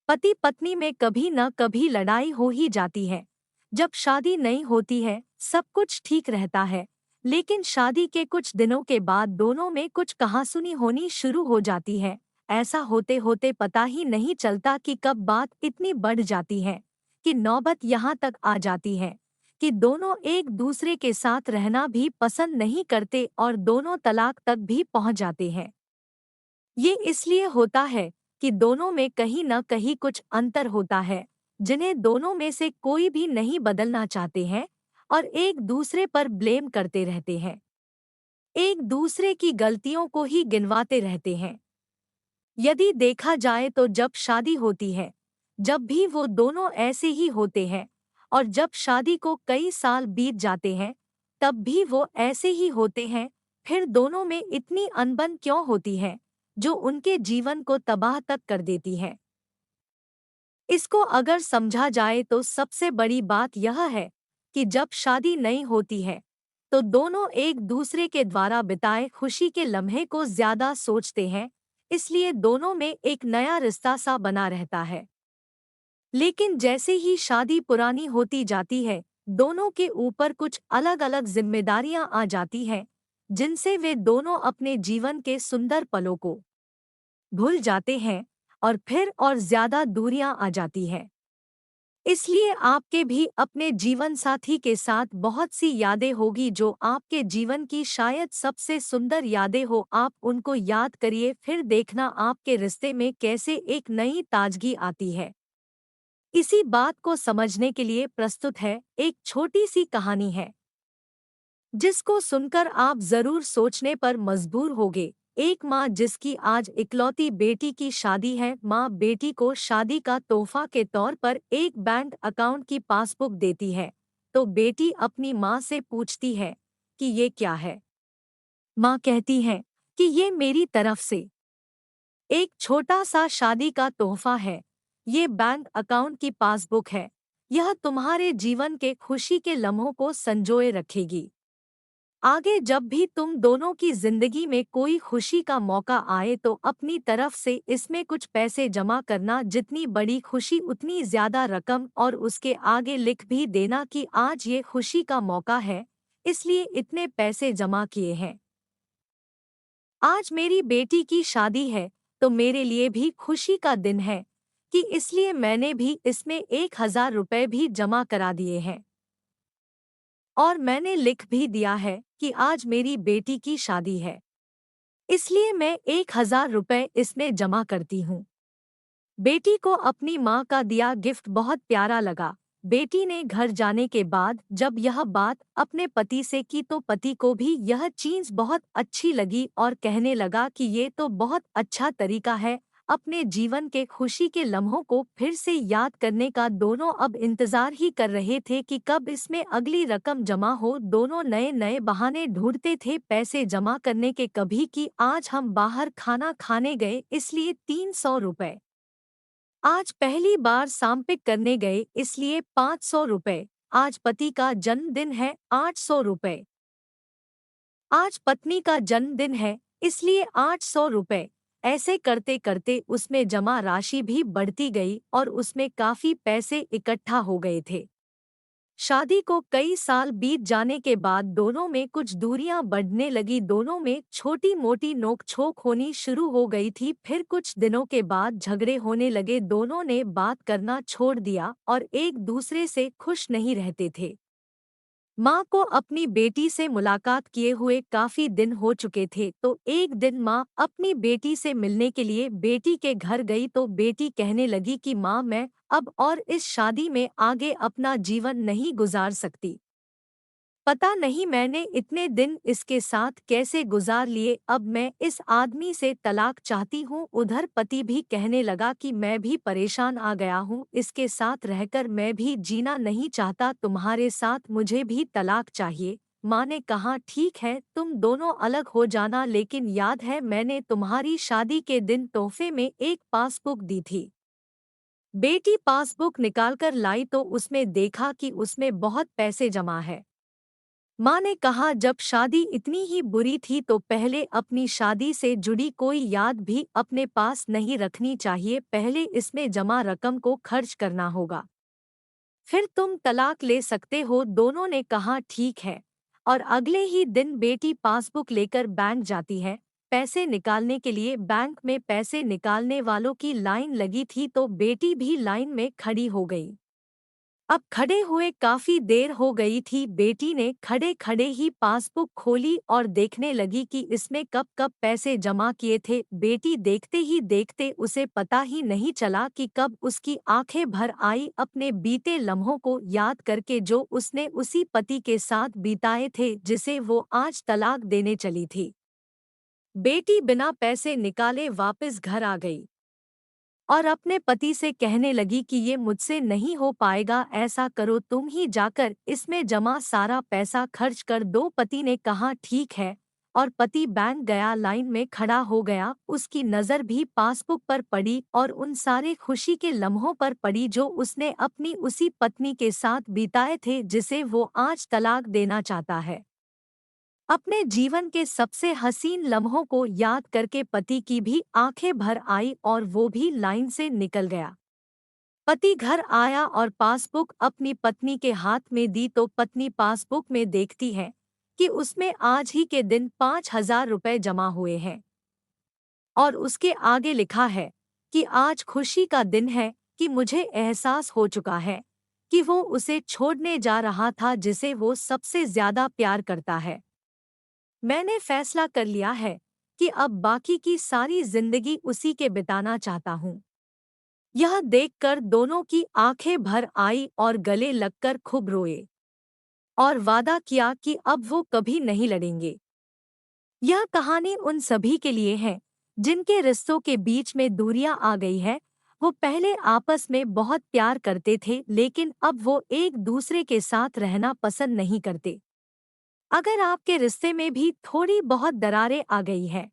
पति पत्नी में कभी न कभी लड़ाई हो ही जाती है। जब शादी नहीं होती है सब कुछ ठीक रहता है, लेकिन शादी के कुछ दिनों के बाद दोनों में कुछ कहासुनी होनी शुरू हो जाती है। ऐसा होते होते पता ही नहीं चलता कि कब बात इतनी बढ़ जाती है कि नौबत यहाँ तक आ जाती है कि दोनों एक दूसरे के साथ रहना भी पसंद नहीं करते और दोनों तलाक तक भी पहुँच जाते हैं। ये इसलिए होता है कि दोनों में कहीं न कहीं कुछ अंतर होता है, जिन्हें दोनों में से कोई भी नहीं बदलना चाहते हैं और एक दूसरे पर ब्लेम करते रहते हैं। एक दूसरे की गलतियों को ही गिनवाते रहते हैं। यदि देखा जाए तो जब शादी होती है, जब भी वो दोनों ऐसे ही होते हैं और जब शादी को कई साल बीत जाते हैं, तब भी वो ऐसे ही होते हैं। फिर दोनों में इतनी अनबन क्यों होती है, जो उनके जीवन को तबाह तक कर देती है? इसको अगर समझा जाए तो सबसे बड़ी बात यह है कि जब शादी नहीं होती है, तो दोनों एक दूसरे के द्वारा बिताए खुशी के लम्हे को ज्यादा सोचते हैं, इसलिए दोनों में एक नया रिश्ता सा बना रहता है। लेकिन जैसे ही शादी पुरानी होती जाती है, दोनों के ऊपर कुछ अलग अलग जिम्मेदारियां आ जाती हैं, जिनसे वे दोनों अपने जीवन के सुंदर पलों को भूल जाते हैं और फिर और ज्यादा दूरियां आ जाती हैं। इसलिए आपके भी अपने जीवन साथी के साथ बहुत सी यादें होगी जो आपके जीवन की शायद सबसे सुंदर यादें हो। आप उनको याद करिए, फिर देखना आपके रिश्ते में कैसे एक नई ताजगी आती है। इसी बात को समझने के लिए प्रस्तुत है एक छोटी सी कहानी है, जिसको सुनकर आप जरूर सोचने पर मजबूर होगे। एक माँ जिसकी आज इकलौती बेटी की शादी है। माँ बेटी को शादी का तोहफा के तौर पर एक बैंक अकाउंट की पासबुक देती है, तो बेटी अपनी माँ से पूछती है कि ये क्या है। माँ कहती है कि ये मेरी तरफ से एक छोटा सा शादी का तोहफा है। ये बैंक अकाउंट की पासबुक है। यह तुम्हारे जीवन के खुशी के लम्हों को संजोए रखेगी। आगे जब भी तुम दोनों की जिंदगी में कोई खुशी का मौका आए तो अपनी तरफ से इसमें कुछ पैसे जमा करना। जितनी बड़ी खुशी उतनी ज्यादा रकम, और उसके आगे लिख भी देना कि आज ये खुशी का मौका है, इसलिए इतने पैसे जमा किए हैं। आज मेरी बेटी की शादी है, तो मेरे लिए भी खुशी का दिन है कि इसलिए मैंने भी इसमें 1,000 रुपये भी जमा करा दिए हैं। और मैंने लिख भी दिया है कि आज मेरी बेटी की शादी है, इसलिए मैं 1,000 रुपये इसमें जमा करती हूँ। बेटी को अपनी माँ का दिया गिफ्ट बहुत प्यारा लगा। बेटी ने घर जाने के बाद जब यह बात अपने पति से की तो पति को भी यह चीज बहुत अच्छी लगी और कहने लगा कि ये तो बहुत अच्छा तरीका है अपने जीवन के खुशी के लम्हों को फिर से याद करने का। दोनों अब इंतजार ही कर रहे थे कि कब इसमें अगली रकम जमा हो। दोनों नए नए बहाने ढूंढते थे पैसे जमा करने के। कभी कि आज हम बाहर खाना खाने गए, इसलिए 300 रुपये। आज पहली बार शापिंग करने गए, इसलिए 500 रुपये। आज पति का जन्मदिन है, 800 रुपये। आज पत्नी का जन्मदिन है, इसलिए 800 रुपये। ऐसे करते करते उसमें जमा राशि भी बढ़ती गई और उसमें काफी पैसे इकट्ठा हो गए थे। शादी को कई साल बीत जाने के बाद दोनों में कुछ दूरियां बढ़ने लगी। दोनों में छोटी मोटी नोक-झोंक होनी शुरू हो गई थी। फिर कुछ दिनों के बाद झगड़े होने लगे। दोनों ने बात करना छोड़ दिया और एक दूसरे से खुश नहीं रहते थे। माँ को अपनी बेटी से मुलाकात किए हुए काफी दिन हो चुके थे, तो एक दिन माँ अपनी बेटी से मिलने के लिए बेटी के घर गई तो बेटी कहने लगी कि माँ, मैं अब और इस शादी में आगे अपना जीवन नहीं गुजार सकती। पता नहीं मैंने इतने दिन इसके साथ कैसे गुजार लिए। अब मैं इस आदमी से तलाक चाहती हूँ। उधर पति भी कहने लगा कि मैं भी परेशान आ गया हूँ, इसके साथ रहकर मैं भी जीना नहीं चाहता तुम्हारे साथ, मुझे भी तलाक चाहिए। माँ ने कहा ठीक है, तुम दोनों अलग हो जाना, लेकिन याद है मैंने तुम्हारी शादी के दिन तोहफे में एक पासबुक दी थी। बेटी पासबुक निकालकर लाई तो उसमें देखा कि उसमें बहुत पैसे जमा है। माँ ने कहा, जब शादी इतनी ही बुरी थी तो पहले अपनी शादी से जुड़ी कोई याद भी अपने पास नहीं रखनी चाहिए, पहले इसमें जमा रकम को खर्च करना होगा, फिर तुम तलाक ले सकते हो। दोनों ने कहा ठीक है। और अगले ही दिन बेटी पासबुक लेकर बैंक जाती है। पैसे निकालने के लिए बैंक में पैसे निकालने वालों की लाइन लगी थी तो बेटी भी लाइन में खड़ी हो गई। अब खड़े हुए काफी देर हो गई थी। बेटी ने खड़े खड़े ही पासबुक खोली और देखने लगी कि इसमें कब कब पैसे जमा किए थे। बेटी देखते ही देखते उसे पता ही नहीं चला कि कब उसकी आंखें भर आई अपने बीते लम्हों को याद करके, जो उसने उसी पति के साथ बिताए थे जिसे वो आज तलाक देने चली थी। बेटी बिना पैसे निकाले वापस घर आ गई और अपने पति से कहने लगी कि ये मुझसे नहीं हो पाएगा, ऐसा करो तुम ही जाकर इसमें जमा सारा पैसा खर्च कर दो। पति ने कहा ठीक है। और पति बैंक गया, लाइन में खड़ा हो गया। उसकी नज़र भी पासबुक पर पड़ी और उन सारे खुशी के लम्हों पर पड़ी जो उसने अपनी उसी पत्नी के साथ बिताए थे जिसे वो आज तलाक देना चाहता है। अपने जीवन के सबसे हसीन लम्हों को याद करके पति की भी आंखें भर आई और वो भी लाइन से निकल गया। पति घर आया और पासबुक अपनी पत्नी के हाथ में दी तो पत्नी पासबुक में देखती है कि उसमें आज ही के दिन 5,000 रुपए जमा हुए हैं और उसके आगे लिखा है कि आज खुशी का दिन है कि मुझे एहसास हो चुका है कि वो उसे छोड़ने जा रहा था जिसे वो सबसे ज्यादा प्यार करता है। मैंने फैसला कर लिया है कि अब बाकी की सारी जिंदगी उसी के बिताना चाहता हूँ। यह देखकर दोनों की आंखें भर आई और गले लगकर खूब रोए और वादा किया कि अब वो कभी नहीं लड़ेंगे। यह कहानी उन सभी के लिए है जिनके रिश्तों के बीच में दूरियां आ गई है। वो पहले आपस में बहुत प्यार करते थे लेकिन अब वो एक दूसरे के साथ रहना पसंद नहीं करते। अगर आपके रिश्ते में भी थोड़ी बहुत दरारें आ गई है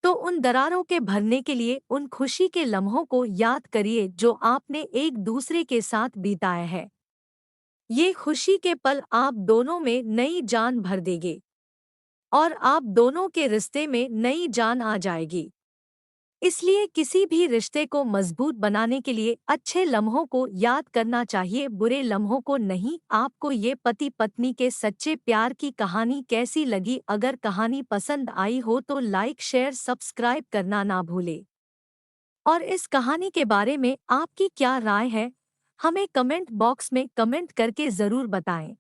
तो उन दरारों के भरने के लिए उन खुशी के लम्हों को याद करिए जो आपने एक दूसरे के साथ बिताया है। ये खुशी के पल आप दोनों में नई जान भर देंगे और आप दोनों के रिश्ते में नई जान आ जाएगी। इसलिए किसी भी रिश्ते को मजबूत बनाने के लिए अच्छे लम्हों को याद करना चाहिए, बुरे लम्हों को नहीं। आपको ये पति पत्नी के सच्चे प्यार की कहानी कैसी लगी? अगर कहानी पसंद आई हो तो लाइक शेयर सब्सक्राइब करना ना भूले। और इस कहानी के बारे में आपकी क्या राय है, हमें कमेंट बॉक्स में कमेंट करके ज़रूर बताएं।